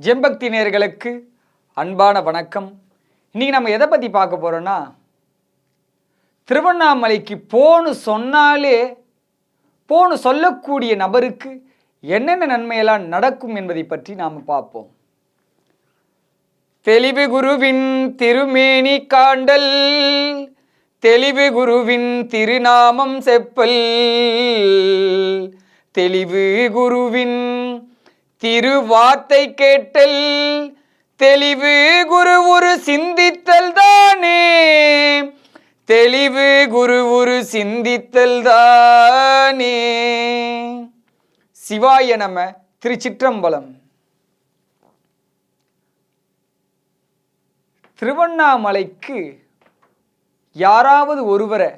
ஜெம்பக்தி நேயர்களுக்கு அன்பான வணக்கம். இன்னைக்கு நம்ம எதை பற்றி பார்க்க போகிறோன்னா, திருவண்ணாமலைக்கு சொன்னாலே சொல்லக்கூடிய நபருக்கு என்னென்ன நன்மையெல்லாம் நடக்கும் என்பதை பற்றி நாம் பார்ப்போம். தெளிவு குருவின் திருமேனி காண்டல், தெளிவு குருவின் திருநாமம் செப்பல், தெளிவு குருவின் திருவார்த்தை கேட்டல், தெளிவு குரு ஒரு சிந்தித்தல் தானே, தெளிவு குரு ஒரு சிந்தித்தல் தானே. சிவாய நம. திருச்சிற்றம்பலம். திருவண்ணாமலைக்கு யாராவது ஒருவரை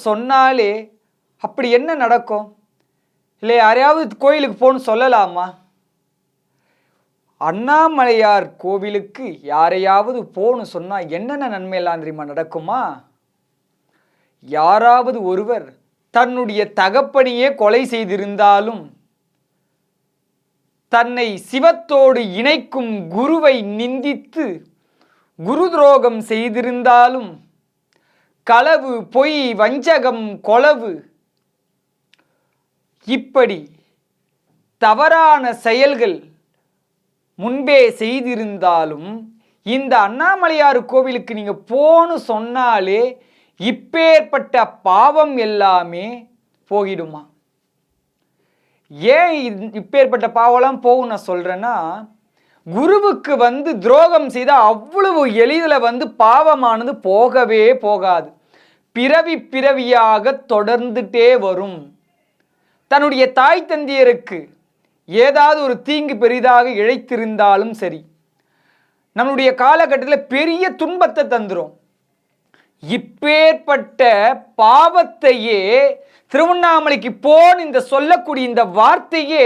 சொன்னாலே அப்படி என்ன நடக்கும்? இல்லை யாரையாவது கோயிலுக்கு சொல்லலாமா? அண்ணாமலையார் கோவிலுக்கு யாரையாவது சொன்னால் என்னென்ன நன்மையெல்லாம் தெரியுமா நடக்குமா? யாராவது ஒருவர் தன்னுடைய தகப்பனையே கொலை செய்திருந்தாலும், தன்னை சிவத்தோடு இணைக்கும் குருவை நிந்தித்து குரு துரோகம் செய்திருந்தாலும், களவு, பொய், வஞ்சகம், கொளவு, இப்படி தவறான செயல்கள் முன்பே செய்திருந்தாலும், இந்த அண்ணாமலையார் கோவிலுக்கு நீங்க சொன்னாலே இப்பேற்பட்ட பாவம் எல்லாமே போகிடுமா? ஏன் இப்பேற்பட்ட பாவம்லாம் போகும் நான் சொல்றேன்னா, குருவுக்கு துரோகம் செய்தால் அவ்வளவு எளிதில் பாவமானது போகவே போகாது. பிறவியாக தொடர்ந்துட்டே வரும். தன்னுடைய தாய் தந்தையருக்கு ஏதாவது ஒரு தீங்கு பெரிதாக இழைத்திருந்தாலும் சரி, நம்முடைய காலகட்டத்தில் பெரிய துன்பத்தை தந்துரும். இப்பேற்பட்ட பாவத்தையே திருவண்ணாமலைக்கு இந்த சொல்லக்கூடிய இந்த வார்த்தையே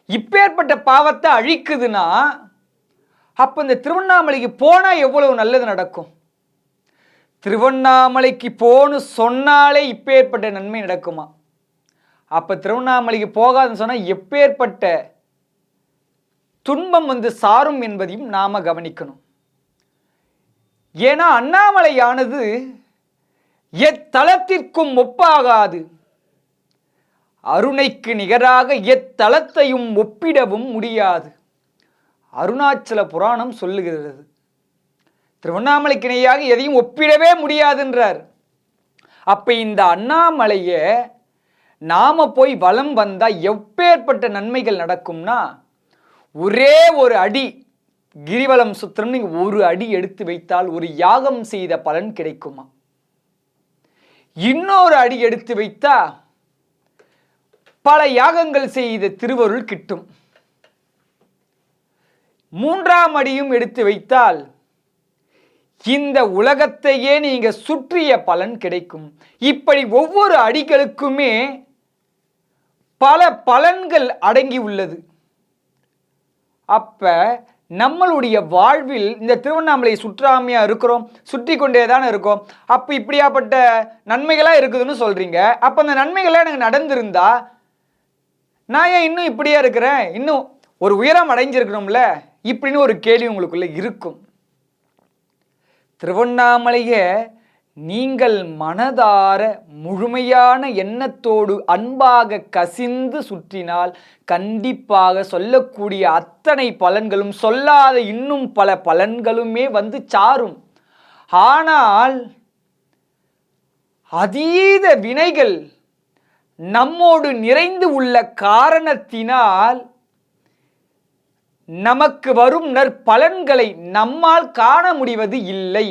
இப்பேற்பட்ட பாவத்தை அழிக்குதுன்னா, அப்ப இந்த திருவண்ணாமலைக்கு போனா எவ்வளவு நல்லது நடக்கும்? திருவண்ணாமலைக்கு சொன்னாலே இப்பேற்பட்ட நன்மை நடக்குமா? அப்ப திருவண்ணாமலைக்கு போகாதுன்னு சொன்னா எப்பேற்பட்ட துன்பம் சாரும் என்பதையும் நாம கவனிக்கணும். ஏன்னா அண்ணாமலையானது எத்தலத்திற்கும் ஒப்பாகாது. அருணைக்கு நிகராக எத்தலத்தையும் ஒப்பிடவும் முடியாது. அருணாச்சல புராணம் சொல்லுகிறது. திருவண்ணாமலைக்கு இணையாக எதையும் ஒப்பிடவே முடியாதுன்றார். அப்ப இந்த அண்ணாமலைய நாம வலம் வந்தா எப்பேற்பட்ட நன்மைகள் நடக்கும்னா, ஒரே ஒரு அடி கிரிவலம் சுத்திரம் நீங்க ஒரு அடி எடுத்து வைத்தால் ஒரு யாகம் செய்த பலன் கிடைக்குமா? இன்னொரு அடி எடுத்து வைத்தா பல யாகங்கள் செய்த திருவருள் கிட்டும். மூன்றாம் அடியும் எடுத்து வைத்தால் இந்த உலகத்தையே நீங்க சுற்றிய பலன் கிடைக்கும். இப்படி ஒவ்வொரு அடிகளுக்குமே பல பலன்கள் அடங்கி உள்ளது. அப்ப நம்மளுடைய வாழ்வில் இந்த திருவண்ணாமலையை சுற்றாமையா இருக்கிறோம், சுற்றி கொண்டே தானே இருக்கோம். அப்ப இப்படியாப்பட்ட நன்மைகளா இருக்குதுன்னு சொல்றீங்க. அப்ப அந்த நன்மைகளா எனக்கு நடந்திருந்தா நான் ஏன் இன்னும் இப்படியா இருக்கிறேன்? இன்னும் ஒரு உயரம் அடைஞ்சிருக்கணும்ல இப்படின்னு ஒரு கேள்வி உங்களுக்குள்ள இருக்கும். திருவண்ணாமலைய நீங்கள் மனதார முழுமையான எண்ணத்தோடு அன்பாக கசிந்து சுற்றினால் கண்டிப்பாக சொல்லக்கூடிய அத்தனை பலன்களும், சொல்லாத இன்னும் பல பலன்களுமே சாரும். ஆனால் அதீத வினைகள் நம்மோடு நிறைந்து உள்ள காரணத்தினால் நமக்கு வரும் நற்பலன்களை நம்மால் காண முடிவது இல்லை.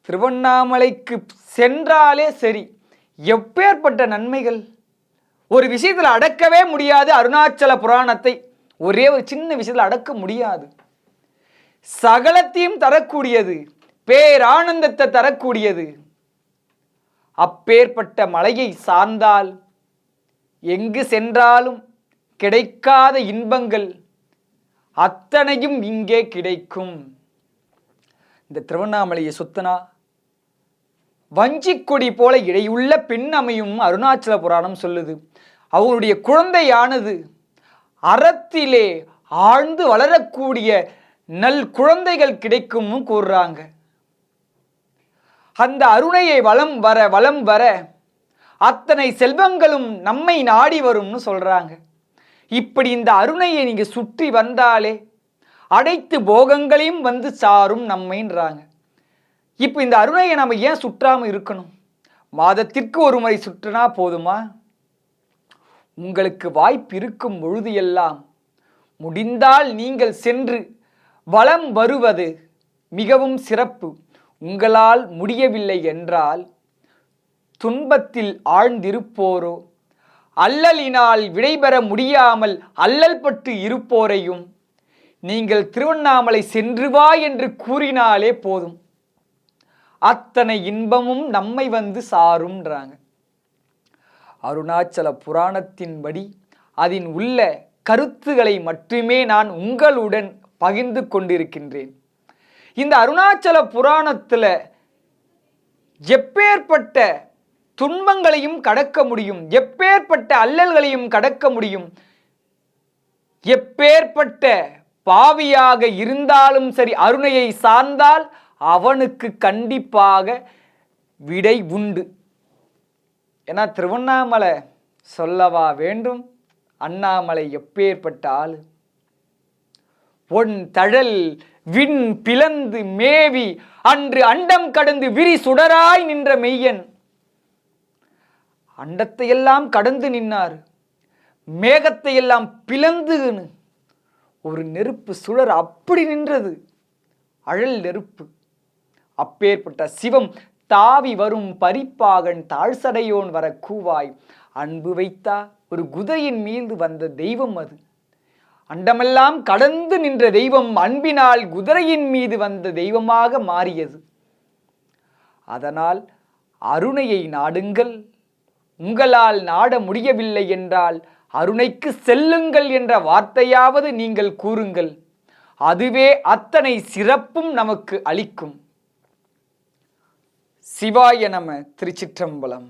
திருவண்ணாமலைக்கு சென்றாலே சரி, எப்பேற்பட்ட நன்மைகள்! ஒரு விஷயத்தில் அடக்கவே முடியாது. அருணாச்சல புராணத்தை ஒரே ஒரு சின்ன விஷயத்தில் அடக்க முடியாது. சகலத்தையும் தரக்கூடியது, பேரானந்தத்தை தரக்கூடியது. அப்பேற்பட்ட மலையை சார்ந்தால் எங்கு சென்றாலும் கிடைக்காத இன்பங்கள் அத்தனையும் இங்கே கிடைக்கும். இந்த திருவண்ணாமலையை சுத்தனா வஞ்சிக்கொடி போல இடையுள்ள பெண் அமையும் அருணாச்சல புராணம் சொல்லுது. அவருடைய குழந்தையானது அறத்திலே ஆழ்ந்து வளரக்கூடிய நல் குழந்தைகள் கிடைக்கும்னு கூறுறாங்க. அந்த அருணையை வலம் வர அத்தனை செல்வங்களும் நம்மை நாடி வரும்னு சொல்றாங்க. இப்படி இந்த அருணையை நீங்க சுற்றி வந்தாலே அனைத்து போகங்களையும் வந்து சாரும் நம்மைன்றாங்க. இப்போ இந்த அருணையை நம்ம ஏன் சுற்றாம இருக்கணும்? மாதத்திற்கு ஒரு முறை சுற்றினா போதுமா? உங்களுக்கு வாய்ப்பு இருக்கும் பொழுது எல்லாம் முடிந்தால் நீங்கள் சென்று வலம் வருவது மிகவும் சிறப்பு. உங்களால் முடியவில்லை என்றால் துன்பத்தில் ஆழ்ந்திருப்போரோ அல்லலினால் விடைபெற முடியாமல் அல்லல் பட்டு இருப்போரையும் நீங்கள் திருவண்ணாமலை சென்று வா என்று கூறினாலே போதும், அத்தனை இன்பமும் நம்மை வந்து சாரும்ன்றாங்க. அருணாச்சல புராணத்தின்படி அதில் உள்ள கருத்துக்களை மட்டுமே நான் உங்களுடன் பகிர்ந்து கொண்டிருக்கின்றேன். இந்த அருணாச்சல புராணத்தில் எப்பேற்பட்ட துன்பங்களையும் கடக்க முடியும், எப்பேற்பட்ட அல்லல்களையும் கடக்க முடியும், எப்பேற்பட்ட பாவியாக இருந்தாலும் சரி அருணையை சார்ந்தால் அவனுக்கு கண்டிப்பாக விடை உண்டு. ஏன்னா திருவண்ணாமலை சொல்லவா வேண்டும், அண்ணாமலை எப்பேற்பட்ட ஆளு. பொன் தழல் விண் பிளந்து மேவி அன்று அண்டம் கடந்து விரி சுடராய் நின்ற மெய்யன். அண்டத்தையெல்லாம் கடந்து நின்னார், மேகத்தையெல்லாம் பிளந்து ஒரு நெருப்பு சுடர் அப்படி நின்றது, அழல் நெருப்பு. அப்பேற்பட்ட சிவம் தாவி வரும் பரிப்பாகன் தாழ்சடையோன் வர கூவாய் அன்பு வைத்தா ஒரு குதிரையின் மீது வந்த தெய்வம் அது. அண்டமெல்லாம் கடந்து நின்ற தெய்வம் அன்பினால் குதிரையின் மீது வந்த தெய்வமாக மாறியது. அதனால் அருணையை நாடுங்கள். உங்களால் நாட முடியவில்லை என்றால் அருணைக்கு செல்லுங்கள் என்ற வார்த்தையாவது நீங்கள் கூறுங்கள். அதுவே அத்தனை சிறப்பும் நமக்கு அளிக்கும். சிவாய நம. திருச்சிற்றம்பலம்.